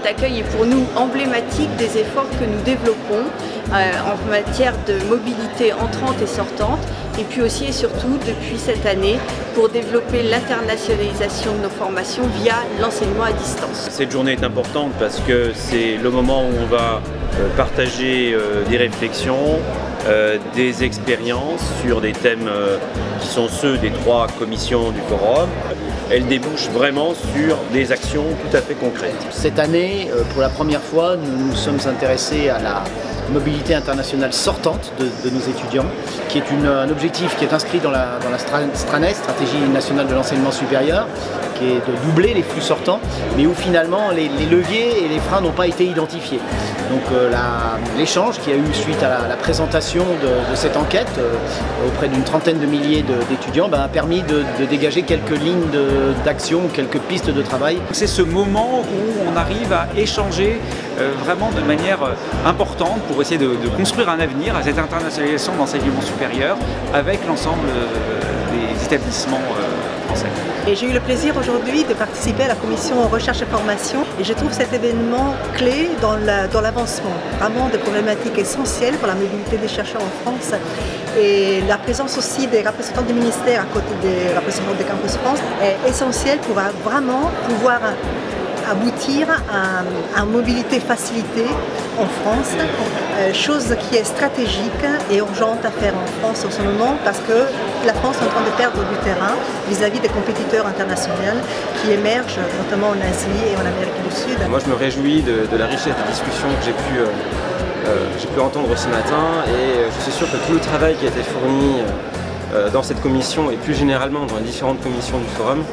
cet accueil est pour nous emblématique des efforts que nous développons en matière de mobilité entrante et sortante, et puis aussi et surtout depuis cette année pour développer l'internationalisation de nos formations via l'enseignement à distance. Cette journée est importante parce que c'est le moment où on va partager des réflexions, des expériences sur des thèmes qui sont ceux des 3 commissions du forum. Elle débouche vraiment sur des actions tout à fait concrètes. Cette année, pour la première fois, nous nous sommes intéressés à la mobilité internationale sortante de nos étudiants, qui est un objectif qui est inscrit dans la STRANES, Stratégie nationale de l'enseignement supérieur, qui est de doubler les flux sortants, mais où finalement les leviers et les freins n'ont pas été identifiés. Donc l'échange qui a eu suite à la présentation de cette enquête auprès d'une trentaine de milliers d'étudiants a permis de dégager quelques lignes d'action, quelques pistes de travail. C'est ce moment où on arrive à échanger vraiment de manière importante pour essayer de construire un avenir à cette internationalisation de l'enseignement supérieur avec l'ensemble des établissements français. Et j'ai eu le plaisir aujourd'hui de participer à la commission recherche et formation et je trouve cet événement clé dans l'avancement vraiment de problématiques essentielles pour la mobilité des chercheurs en France et la présence aussi des représentants du ministère à côté des représentants des Campus France est essentielle pour vraiment pouvoir aboutir à une mobilité facilitée en France, chose qui est stratégique et urgente à faire en France en ce moment parce que la France est en train de perdre du terrain vis-à-vis des compétiteurs internationaux qui émergent notamment en Asie et en Amérique du Sud. Moi je me réjouis de la richesse des discussions que j'ai pu entendre ce matin et je suis sûr que tout le travail qui a été fourni dans cette commission et plus généralement dans les différentes commissions du forum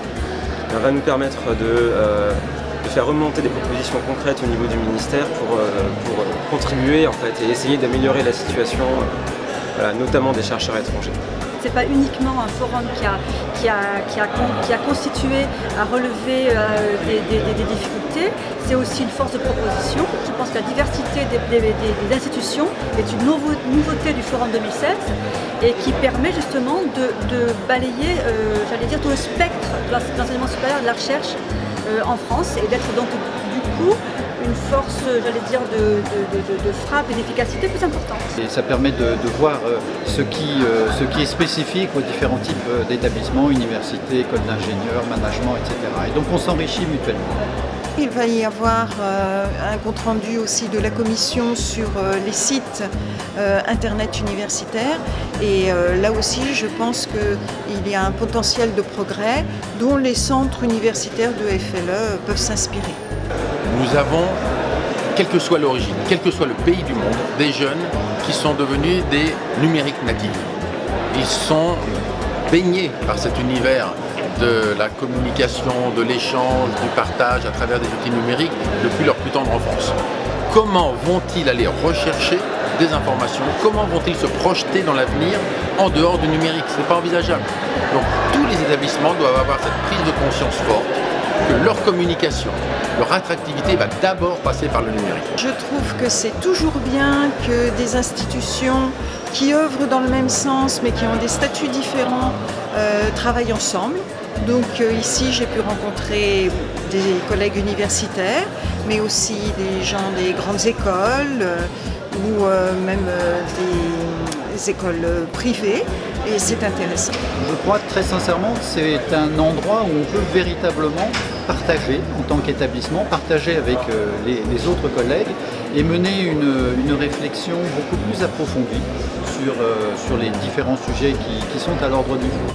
va nous permettre de faire remonter des propositions concrètes au niveau du ministère pour contribuer en fait, et essayer d'améliorer la situation, notamment des chercheurs étrangers. Ce n'est pas uniquement un forum qui a constitué à relever des difficultés, c'est aussi une force de proposition. Je pense que la diversité des institutions est une nouveauté du forum 2016 et qui permet justement de balayer, j'allais dire, tout le spectre de l'enseignement supérieur et de la recherche en France et d'être donc du coup une force, j'allais dire, de frappe et d'efficacité plus importante. Et ça permet de voir ce qui est spécifique aux différents types d'établissements, universités, écoles d'ingénieurs, management, etc. Et donc on s'enrichit mutuellement. Il va y avoir un compte-rendu aussi de la commission sur les sites internet universitaires et là aussi je pense qu'il y a un potentiel de progrès dont les centres universitaires de FLE peuvent s'inspirer. Nous avons, quelle que soit l'origine, quel que soit le pays du monde, des jeunes qui sont devenus des numériques natifs. Ils sont baignés par cet univers de la communication, de l'échange, du partage à travers des outils numériques depuis leur plus tendre enfance. Comment vont-ils aller rechercher des informations? Comment vont-ils se projeter dans l'avenir en dehors du numérique? Ce n'est pas envisageable. Donc tous les établissements doivent avoir cette prise de conscience forte que leur communication, leur attractivité va d'abord passer par le numérique. Je trouve que c'est toujours bien que des institutions qui œuvrent dans le même sens mais qui ont des statuts différents travaillent ensemble. Donc ici j'ai pu rencontrer des collègues universitaires mais aussi des gens des grandes écoles ou même des écoles privées et c'est intéressant. Je crois très sincèrement que c'est un endroit où on peut véritablement partager en tant qu'établissement, partager avec les autres collègues et mener une réflexion beaucoup plus approfondie sur les différents sujets qui sont à l'ordre du jour.